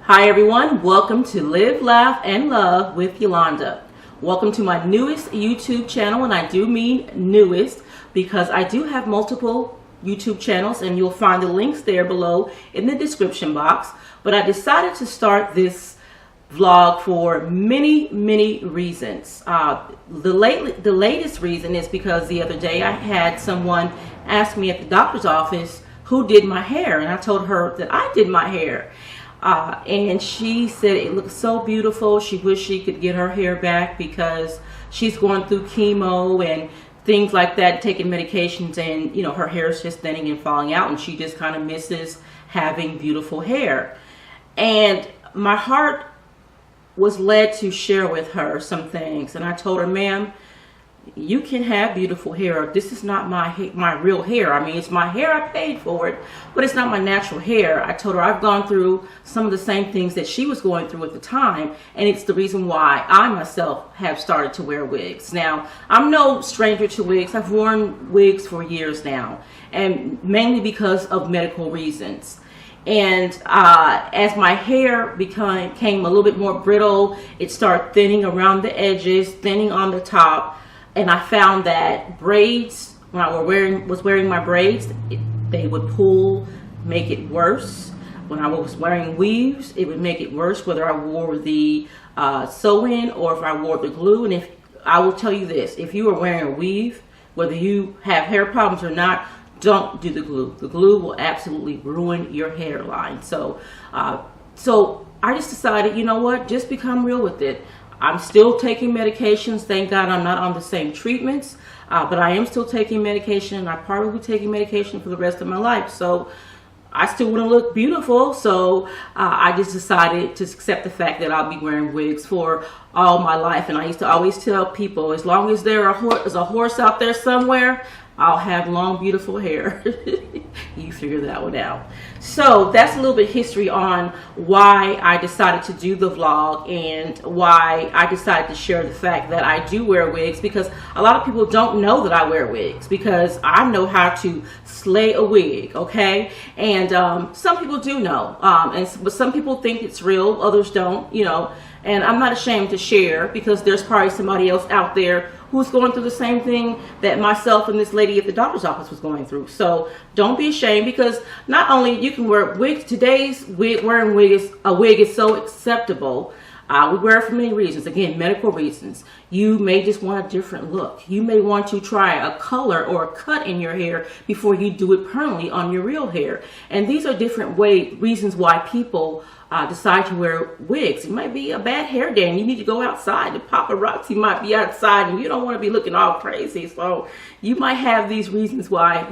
Hi everyone, welcome to Live, Laugh, and Love with Yolanda. Welcome to my newest YouTube channel, and I do mean newest because I do have multiple YouTube channels, and you'll find the links there below in the description box. But I decided to start this vlog for many reasons. The latest reason is because the other day I had someone ask me at the doctor's office who did my hair, and I told her that I did my hair. And she said it looked so beautiful. She wished she could get her hair back because she's going through chemo and things like that, taking medications, and her hair is just thinning and falling out, and she just kind of misses having beautiful hair. And my heart was led to share with her some things, and I told her, ma'am, you can have beautiful hair. This is not my real hair. I mean, it's my hair. I paid for it, but it's not my natural hair. I told her I've gone through some of the same things that she was going through at the time, and it's the reason why I myself have started to wear wigs. Now, I'm no stranger to wigs. I've worn wigs for years now, and mainly because of medical reasons. And as my hair became a little bit more brittle, it started thinning around the edges, thinning on the top. And I found that braids, when I was wearing my braids, they would pull, make it worse. When I was wearing weaves, it would make it worse, whether I wore the sew-in or if I wore the glue. And if I will tell you this, if you are wearing a weave, whether you have hair problems or not, don't do the glue. The glue will absolutely ruin your hairline. So I just decided, you know what, just become real with it. I'm still taking medications. Thank God I'm not on the same treatments, but I am still taking medication, and I probably will be taking medication for the rest of my life. So I still want to look beautiful. So I just decided to accept the fact that I'll be wearing wigs for all my life. And I used to always tell people, as long as there is a horse out there somewhere, I'll have long, beautiful hair. You figure that one out. So that's a little bit of history on why I decided to do the vlog and why I decided to share the fact that I do wear wigs, because a lot of people don't know that I wear wigs, because I know how to slay a wig, okay? And some people do know, but some people think it's real, others don't, and I'm not ashamed to share, because there's probably somebody else out there who's going through the same thing that myself and this lady at the doctor's office was going through. So don't be ashamed, because not only you can wear wigs, today's wearing a wig is so acceptable. We wear it for many reasons. Again, medical reasons. You may just want a different look. You may want to try a color or a cut in your hair before you do it permanently on your real hair. And these are different reasons why people decide to wear wigs. It might be a bad hair day and you need to go outside. The paparazzi might be outside and you don't want to be looking all crazy. So you might have these reasons why,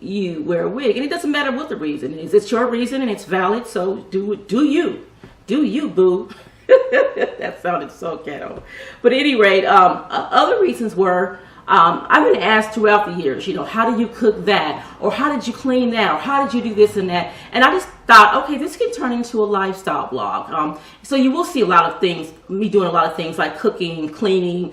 you wear a wig. And it doesn't matter what the reason is. It's your reason and it's valid. So do you. Do you, boo. That sounded so ghetto. But at any rate, other reasons were, I've been asked throughout the years, how do you cook that? Or how did you clean that? Or how did you do this and that? And I just thought, okay, this can turn into a lifestyle blog. So you will see a lot of things, me doing a lot of things like cooking, cleaning,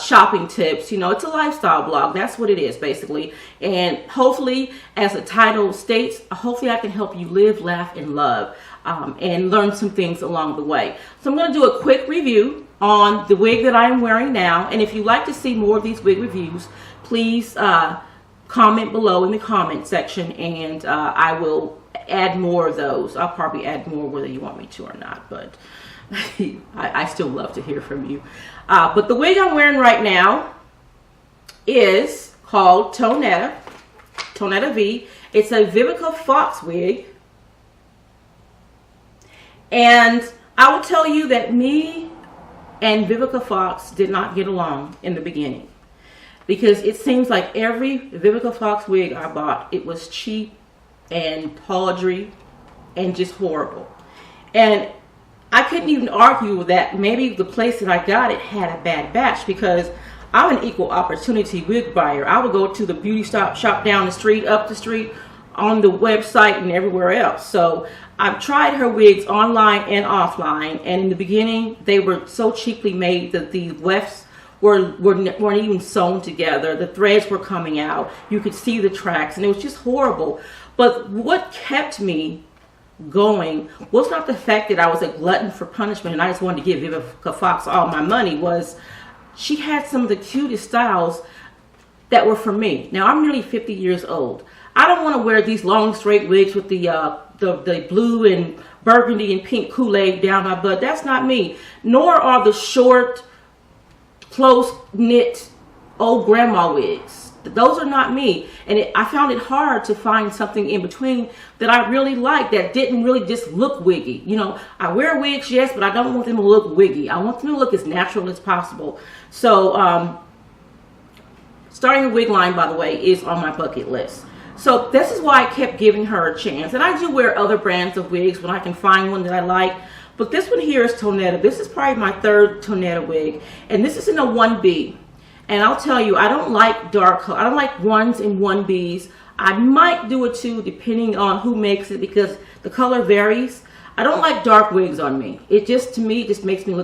shopping tips. It's a lifestyle blog. That's what it is, basically. And hopefully, as the title states, hopefully I can help you live, laugh, and love. And learn some things along the way. So I'm going to do a quick review on the wig that I am wearing now. And if you'd like to see more of these wig reviews, please comment below in the comment section, and I will add more of those. I'll probably add more whether you want me to or not, but I still love to hear from you. But the wig I'm wearing right now is called Tonetta V. It's a Vivica Fox wig. And I will tell you that me and Vivica Fox did not get along in the beginning, because it seems like every Vivica Fox wig I bought, it was cheap and tawdry and just horrible. And I couldn't even argue that maybe the place that I got it had a bad batch, because I'm an equal opportunity wig buyer. I would go to the beauty shop down the street, up the street, on the website, and everywhere else. So I've tried her wigs online and offline, and in the beginning they were so cheaply made that the wefts weren't even sewn together. The threads were coming out. You could see the tracks, and it was just horrible. But what kept me going was not the fact that I was a glutton for punishment and I just wanted to give Vivica Fox all my money. Was she had some of the cutest styles that were for me. Now I'm nearly 50 years old. I don't want to wear these long straight wigs with the blue and burgundy and pink Kool-Aid down my butt. That's not me. Nor are the short, close knit old grandma wigs. Those are not me. And I found it hard to find something in between that I really liked that didn't really just look wiggy. You know, I wear wigs, yes, but I don't want them to look wiggy. I want them to look as natural as possible. So starting a wig line, by the way, is on my bucket list. So this is why I kept giving her a chance. And I do wear other brands of wigs when I can find one that I like. But this one here is Tonetta. This is probably my third Tonetta wig. And this is in a 1B. And I'll tell you, I don't like dark color. I don't like 1s and 1Bs. I might do a 2 depending on who makes it because the color varies. I don't like dark wigs on me. It just, to me, just makes me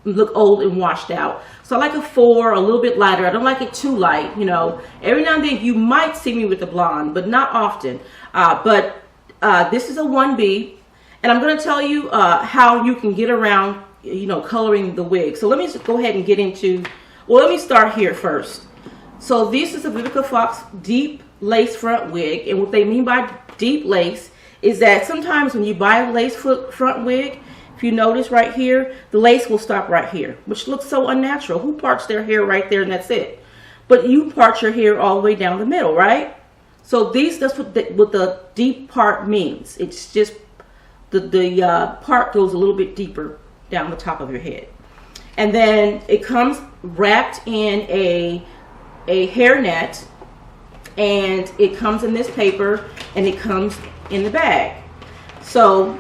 look old and washed out. So I like a 4, a little bit lighter. I don't like it too light, you know. Every now and then you might see me with the blonde, but not often. This is a 1B. And I'm going to tell you how you can get around, you know, coloring the wig. So let me just go ahead and get into... Well, let me start here first. So this is a Vivica Fox deep lace front wig. And what they mean by deep lace is that sometimes when you buy a lace front wig, if you notice right here, the lace will stop right here, which looks so unnatural. Who parts their hair right there and that's it? But you part your hair all the way down the middle, right? So that's what the deep part means. It's just the part goes a little bit deeper down the top of your head. And then it comes wrapped in a hairnet, and it comes in this paper, and it comes in the bag. So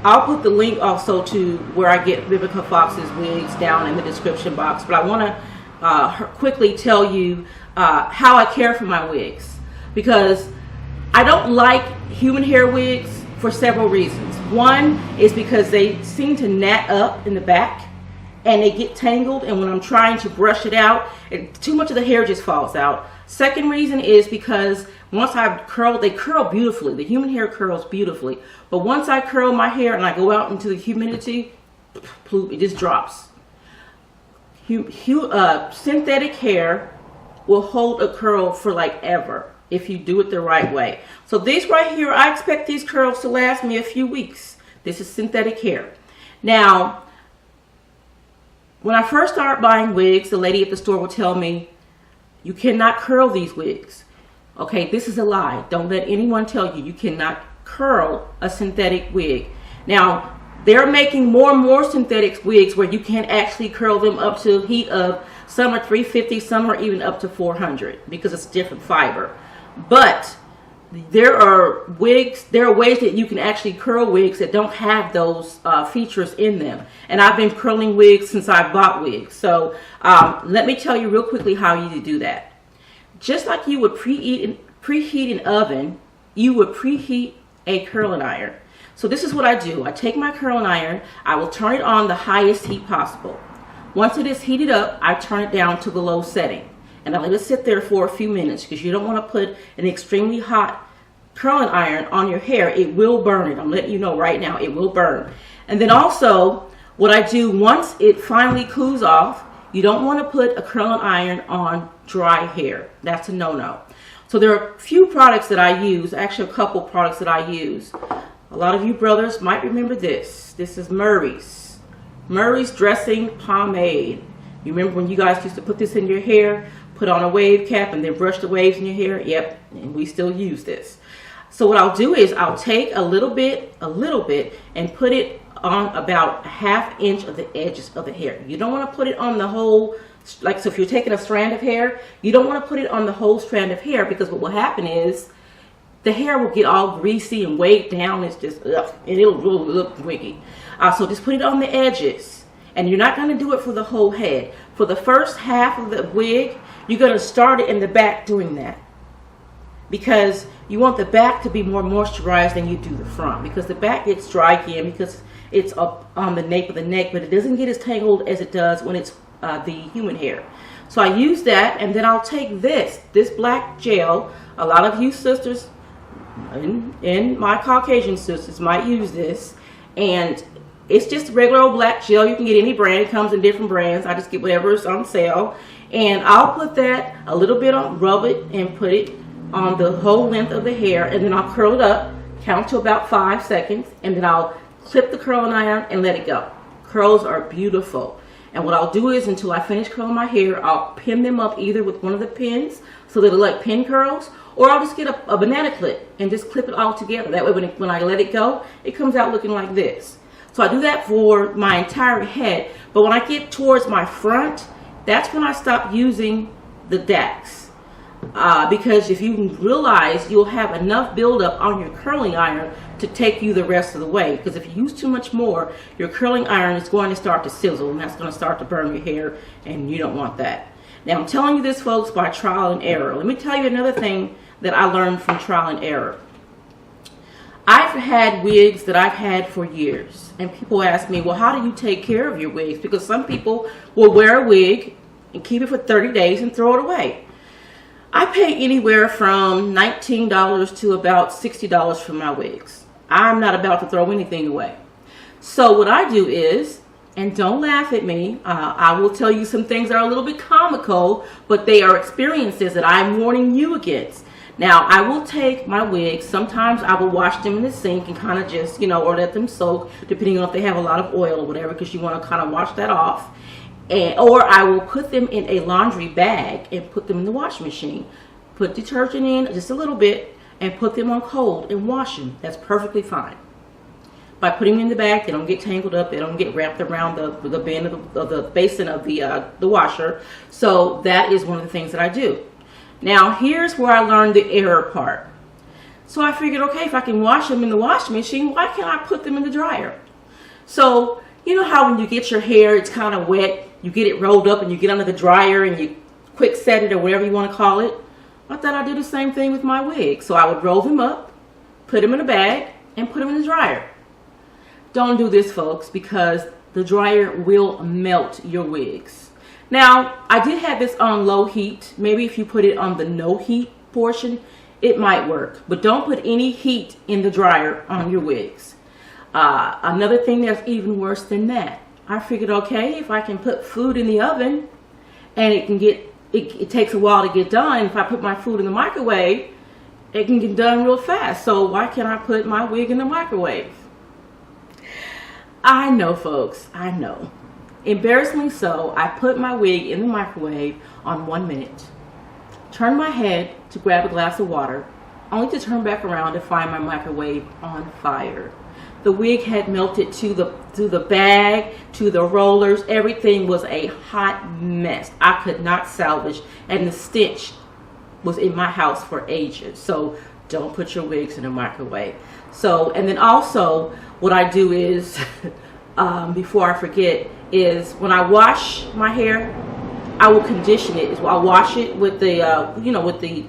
I'll put the link also to where I get Vivica Fox's wigs down in the description box. But I want to quickly tell you how I care for my wigs, because I don't like human hair wigs for several reasons. One is because they seem to gnat up in the back and they get tangled, and when I'm trying to brush it out, too much of the hair just falls out. Second reason is because once I've curled, they curl beautifully. The human hair curls beautifully. But once I curl my hair and I go out into the humidity, it just drops. Synthetic hair will hold a curl for like ever if you do it the right way. So these right here, I expect these curls to last me a few weeks. This is synthetic hair. Now, when I first started buying wigs, the lady at the store would tell me, you cannot curl these wigs. Okay, this is a lie. Don't let anyone tell you you cannot curl a synthetic wig. Now, they're making more and more synthetic wigs where you can actually curl them up to a heat of, some are 350, some are even up to 400 because it's different fiber. But there are ways that you can actually curl wigs that don't have those features in them. And I've been curling wigs since I bought wigs. So let me tell you real quickly how you do that. Just like you would preheat an oven, you would preheat a curling iron. So this is what I do. I take my curling iron, I will turn it on the highest heat possible. Once it is heated up, I turn it down to the low setting. And I let it sit there for a few minutes because you don't want to put an extremely hot curling iron on your hair. It will burn it. I'm letting you know right now, it will burn. And then also, what I do once it finally cools off, you don't want to put a curling iron on dry hair. That's a no-no. So there are a few products that I use, actually a couple products that I use. A lot of you brothers might remember this. This is Murray's Dressing Pomade. You remember when you guys used to put this in your hair, put on a wave cap, and then brush the waves in your hair? Yep, and we still use this. So what I'll do is I'll take a little bit, and put it on about a ½ inch of the edges of the hair. You don't want to put it on the whole, like, so if you're taking a strand of hair, you don't want to put it on the whole strand of hair, because what will happen is the hair will get all greasy and weighed down. It's just, and it'll really look wiggy. So just put it on the edges. And you're not going to do it for the whole head. For the first half of the wig, you're going to start it in the back doing that. Because you want the back to be more moisturized than you do the front. Because the back gets dry again because it's up on the nape of the neck, but it doesn't get as tangled as it does when it's the human hair. So I use that, and then I'll take this black gel. A lot of you sisters and my Caucasian sisters might use this. And it's just regular old black gel. You can get any brand. It comes in different brands. I just get whatever's on sale. And I'll put that a little bit on, rub it and put it on the whole length of the hair. And then I'll curl it up, count to about 5 seconds. And then I'll clip the curling iron and let it go. Curls are beautiful. And what I'll do is, until I finish curling my hair, I'll pin them up either with one of the pins so that it'll like pin curls, or I'll just get a banana clip and just clip it all together. That way when I let it go, it comes out looking like this. So I do that for my entire head. But when I get towards my front, that's when I stop using the DAX. Because if you realize, you'll have enough buildup on your curling iron to take you the rest of the way. Because if you use too much more, your curling iron is going to start to sizzle, and that's going to start to burn your hair, and you don't want that. Now, I'm telling you this, folks, by trial and error. Let me tell you another thing that I learned from trial and error. I've had wigs that I've had for years, and people ask me, well, how do you take care of your wigs? Because some people will wear a wig and keep it for 30 days and throw it away. I pay anywhere from $19 to about $60 for my wigs. I'm not about to throw anything away. So what I do is, and don't laugh at me, I will tell you some things that are a little bit comical, but they are experiences that I'm warning you against. Now, I will take my wigs, sometimes I will wash them in the sink and kind of just, or let them soak, depending on if they have a lot of oil or whatever, because you want to kind of wash that off. Or I will put them in a laundry bag and put them in the washing machine. Put detergent in just a little bit and put them on cold and wash them. That's perfectly fine. By putting them in the bag, they don't get tangled up. They don't get wrapped around the bend of the basin of the washer. So that is one of the things that I do. Now, here's where I learned the error part. So I figured, okay, if I can wash them in the washing machine, why can't I put them in the dryer? So, you know how when you get your hair, it's kind of wet, you get it rolled up and you get under the dryer and you quick set it or whatever you want to call it? I thought I'd do the same thing with my wig. So I would roll them up, put them in a bag, and put them in the dryer. Don't do this, folks, because the dryer will melt your wigs. Now, I did have this on low heat. Maybe if you put it on the no heat portion, it might work. But don't put any heat in the dryer on your wigs. Another thing that's even worse than that, I figured, okay, if I can put food in the oven and it takes a while to get done. If I put my food in the microwave, it can get done real fast. So why can't I put my wig in the microwave? I know, folks, I know. Embarrassingly so, I put my wig in the microwave on 1 minute. Turned my head to grab a glass of water, only to turn back around to find my microwave on fire. The wig had melted to the bag, to the rollers. Everything was a hot mess. I could not salvage, and the stench was in my house for ages. So don't put your wigs in the microwave. So, and then also what I do is, before I forget, is when I wash my hair, I will condition it. I'll wash it with the, with the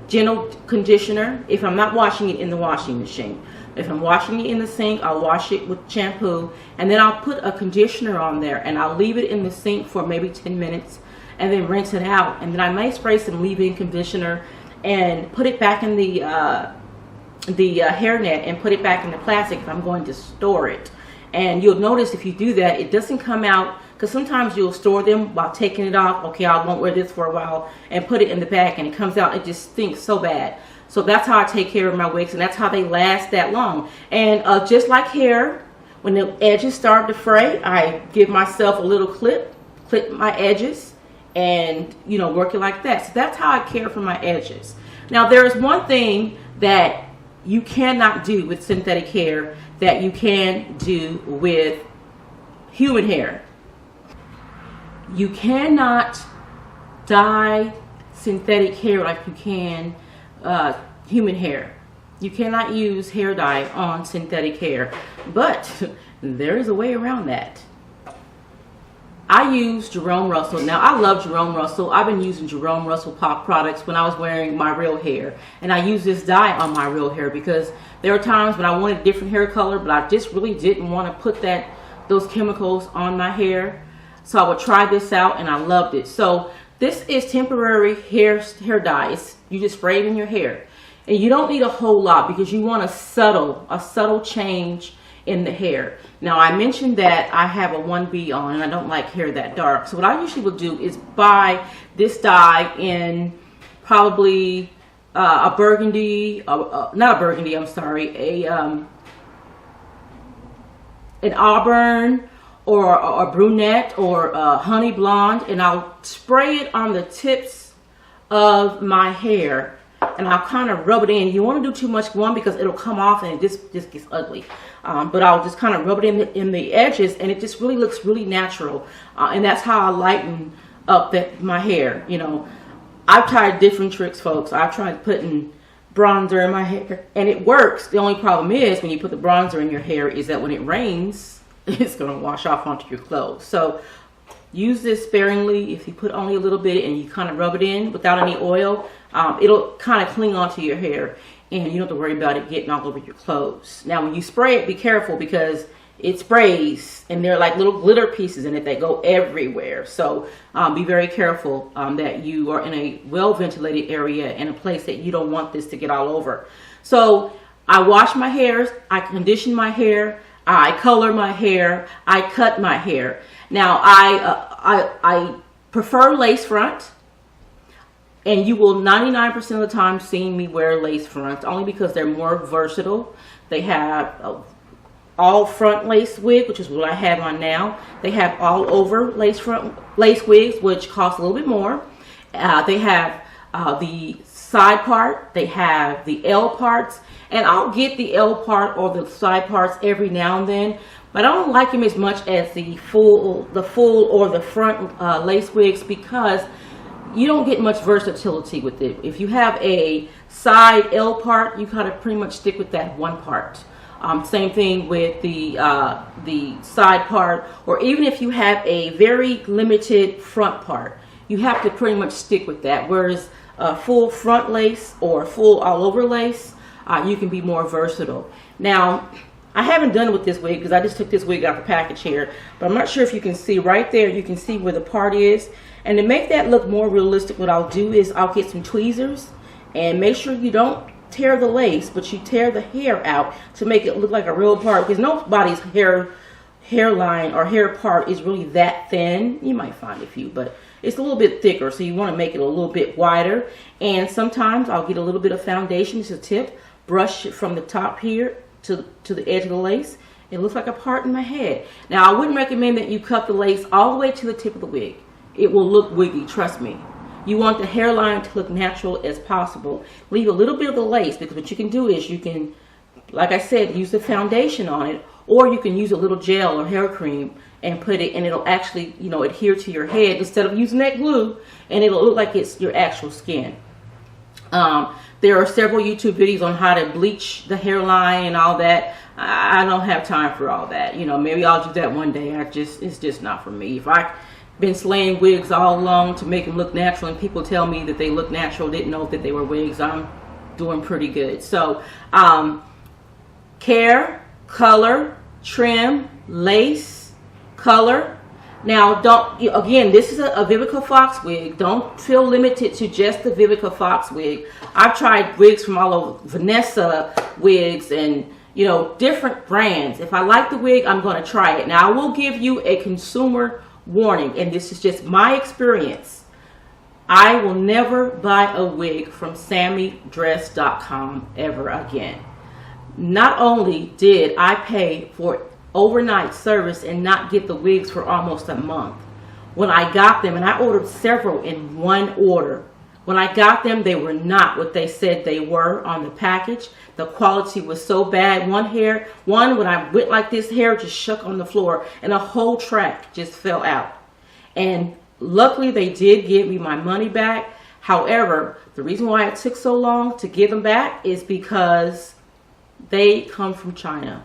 gentle conditioner if I'm not washing it in the washing machine. If I'm washing it in the sink, I'll wash it with shampoo, and then I'll put a conditioner on there, and I'll leave it in the sink for maybe 10 minutes, and then rinse it out. And then I may spray some leave-in conditioner and put it back in the hairnet and put it back in the plastic if I'm going to store it. And you'll notice if you do that, it doesn't come out, because sometimes you'll store them while taking it off. Okay, I won't wear this for a while, and put it in the bag, and it comes out, it just stinks so bad. So that's how I take care of my wigs, and that's how they last that long. And just like hair, when the edges start to fray, I give myself a little clip my edges, and work it like that. So that's how I care for my edges. Now, there is one thing that you cannot do with synthetic hair that you can do with human hair. You cannot dye synthetic hair like you can human hair. You cannot use hair dye on synthetic hair, but there is a way around that. I use Jerome Russell. Now, I love Jerome Russell. I've been using Jerome Russell pop products when I was wearing my real hair, and I use this dye on my real hair because there are times when I wanted a different hair color, but I just really didn't want to put those chemicals on my hair. So I would try this out, and I loved it. So this is temporary hair dye. You just spray it in your hair. And you don't need a whole lot because you want a subtle change in the hair. Now, I mentioned that I have a 1B on and I don't like hair that dark. So what I usually will do is buy this dye in probably a burgundy, not a burgundy, I'm sorry, an auburn or a brunette or a honey blonde, and I'll spray it on the tips of my hair and I'll kind of rub it in. You want to do too much, one, because it'll come off and it just gets ugly. But I'll just kind of rub it in the edges, and it just really looks really natural. And that's how I lighten up my hair. You know, I've tried different tricks, folks. I've tried putting bronzer in my hair, and it works. The only problem is when you put the bronzer in your hair is that when it rains, it's going to wash off onto your clothes. So use this sparingly. If you put only a little bit and you kind of rub it in without any oil, it'll kind of cling onto your hair, and you don't have to worry about it getting all over your clothes. Now, when you spray it, be careful because it sprays and there are like little glitter pieces in it that go everywhere. So be very careful that you are in a well-ventilated area and a place that you don't want this to get all over. So I wash my hair, I condition my hair, I color my hair, I cut my hair. Now, I prefer lace front, and you will 99% of the time see me wear lace fronts only because they're more versatile. They have all front lace wig, which is what I have on now. They have all over lace wigs, which cost a little bit more. They have the side part, they have the L parts, and I'll get the L part or the side parts every now and then, but I don't like them as much as the full or the front lace wigs because you don't get much versatility with it. If you have a side L part, you kind of pretty much stick with that one part. Same thing with the side part, or even if you have a very limited front part, you have to pretty much stick with that. Whereas full front lace or full all over lace, you can be more versatile. Now, I haven't done it with this wig because I just took this wig out the package here, but I'm not sure if you can see right there. You can see where the part is. And to make that look more realistic, what I'll do is I'll get some tweezers and make sure you don't tear the lace, but you tear the hair out to make it look like a real part, because nobody's hairline or hair part is really that thin. You might find a few, but it's a little bit thicker, so you want to make it a little bit wider. And sometimes I'll get a little bit of foundation, just a tip, brush it from the top here to the edge of the lace. It looks like a part in my head. Now, I wouldn't recommend that you cut the lace all the way to the tip of the wig. It will look wiggy, trust me. You want the hairline to look natural as possible. Leave a little bit of the lace, because what you can do is you can, like I said, use the foundation on it, or you can use a little gel or hair cream and put it, and it'll actually, you know, adhere to your head instead of using that glue, and it'll look like it's your actual skin. There are several YouTube videos on how to bleach the hairline and all that. I don't have time for all that. You know, maybe I'll do that one day. It's just not for me. If I've been slaying wigs all along to make them look natural, and people tell me that they look natural, didn't know that they were wigs, I'm doing pretty good. So, care, color, trim, lace, color. Now, again, this is a Vivica Fox wig. Don't feel limited to just the Vivica Fox wig. I've tried wigs from all over, Vanessa wigs, and, you know, different brands. If I like the wig, I'm going to try it. Now, I will give you a consumer warning, and this is just my experience. I will never buy a wig from SammyDress.com ever again. Not only did I pay for overnight service and not get the wigs for almost a month, when I got them, and I ordered several in one order, when I got them, they were not what they said they were on the package. The quality was so bad. When I went like this, hair just shook on the floor and a whole track just fell out. And luckily they did give me my money back. However, the reason why it took so long to give them back is because they come from China,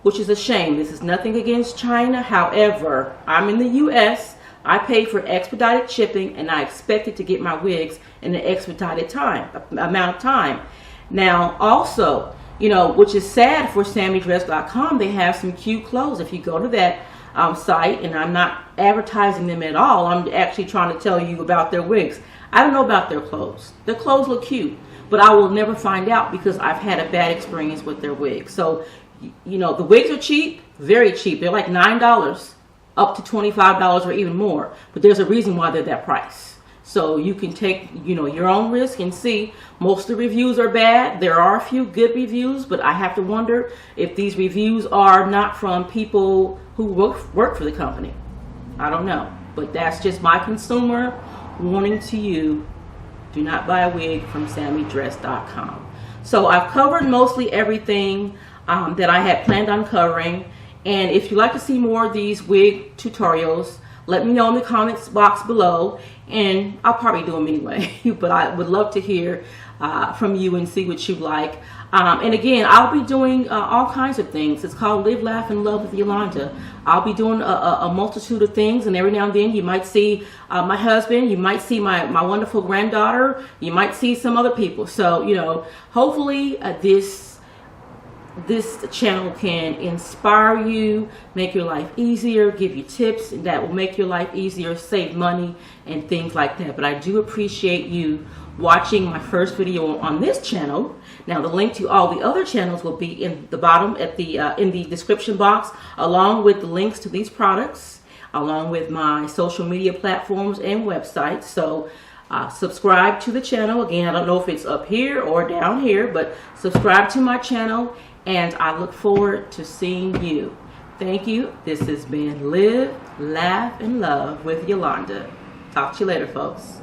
which is a shame. This is nothing against China. However, I'm in the US. I paid for expedited shipping, and I expected to get my wigs in an expedited amount of time. Now, also, you know, which is sad for SammyDress.com, they have some cute clothes. If you go to that site, and I'm not advertising them at all, I'm actually trying to tell you about their wigs. I don't know about their clothes. Their clothes look cute, but I will never find out because I've had a bad experience with their wigs. So, you know, the wigs are cheap, very cheap. They're like $9 up to $25 or even more, but there's a reason why they're that price. So you can take, you know, your own risk and see. Most of the reviews are bad. There are a few good reviews, but I have to wonder if these reviews are not from people who work for the company. I don't know, but that's just my consumer warning to you. Do not buy a wig from sammydress.com. So I've covered mostly everything that I had planned on covering. And if you'd like to see more of these wig tutorials, let me know in the comments box below, and I'll probably do them anyway. But I would love to hear from you and see what you like. And again, I'll be doing all kinds of things. It's called Live, Laugh, and Love with Yolanda. I'll be doing a multitude of things, and every now and then you might see my husband, you might see my wonderful granddaughter, you might see some other people. So, you know, hopefully this channel can inspire you, make your life easier, give you tips that will make your life easier, save money and things like that. But I do appreciate you watching my first video on this channel. Now the link to all the other channels will be in the bottom at the in the description box, along with the links to these products, along with my social media platforms and websites. So subscribe to the channel. Again, I don't know if it's up here or down here, but subscribe to my channel, and I look forward to seeing you. Thank you. This has been Live, Laugh, and Love with Yolanda. Talk to you later, folks.